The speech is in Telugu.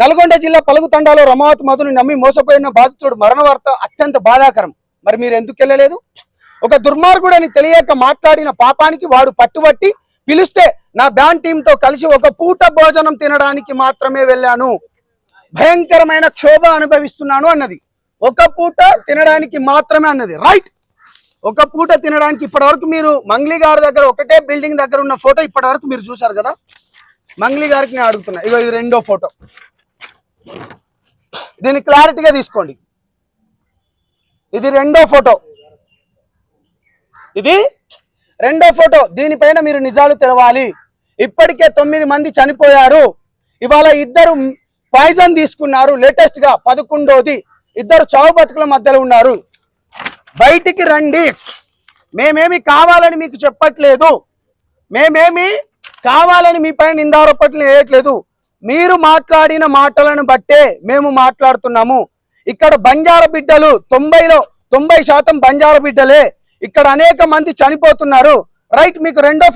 నల్గొండ జిల్లా పలుగు తండాలో రమావతి మధుని నమ్మి మోసపోయిన బాధితుడు మరణ వార్త అత్యంత బాధాకరం. మరి మీరు ఎందుకు వెళ్ళలేదు? ఒక దుర్మార్గుడని తెలియక మాట్లాడిన పాపానికి వాడు పట్టుబట్టి పిలిస్తే నా బ్యాండ్ టీంతో కలిసి ఒక పూట భోజనం తినడానికి మాత్రమే వెళ్ళాను, భయంకరమైన క్షోభ అనుభవిస్తున్నాను అన్నది. ఒక పూట తినడానికి మాత్రమే అన్నది. రైట్, ఒక పూట తినడానికి. ఇప్పటి వరకు మీరు మంగ్లీ గారి దగ్గర ఒకటే బిల్డింగ్ దగ్గర ఉన్న ఫోటో ఇప్పటి వరకు మీరు చూసారు కదా. మంగ్లీ గారికి నేను అడుగుతున్నా, ఇగో ఇది రెండో ఫోటో, దీన్ని క్లారిటీగా తీసుకోండి. ఇది రెండో ఫోటో, ఇది రెండో ఫోటో. దీనిపైన మీరు నిజాలు తెలవాలి. ఇప్పటికే 9 మంది చనిపోయారు. ఇవాళ 2 పాయిజన్ తీసుకున్నారు. లేటెస్ట్ గా 11వది. 2 చావు బతుకుల మధ్యలో ఉన్నారు. బయటికి రండి. మేమేమి కావాలని మీకు చెప్పట్లేదు, మేమేమి కావాలని మీ పైన నిందారోపణలు వేయట్లేదు. మీరు మాట్లాడిన మాటలను బట్టే మేము మాట్లాడుతున్నాము. ఇక్కడ బంజారా బిడ్డలు 90% బంజారా బిడ్డలే. ఇక్కడ అనేక మంది చనిపోతున్నారు. రైట్, మీకు రెండో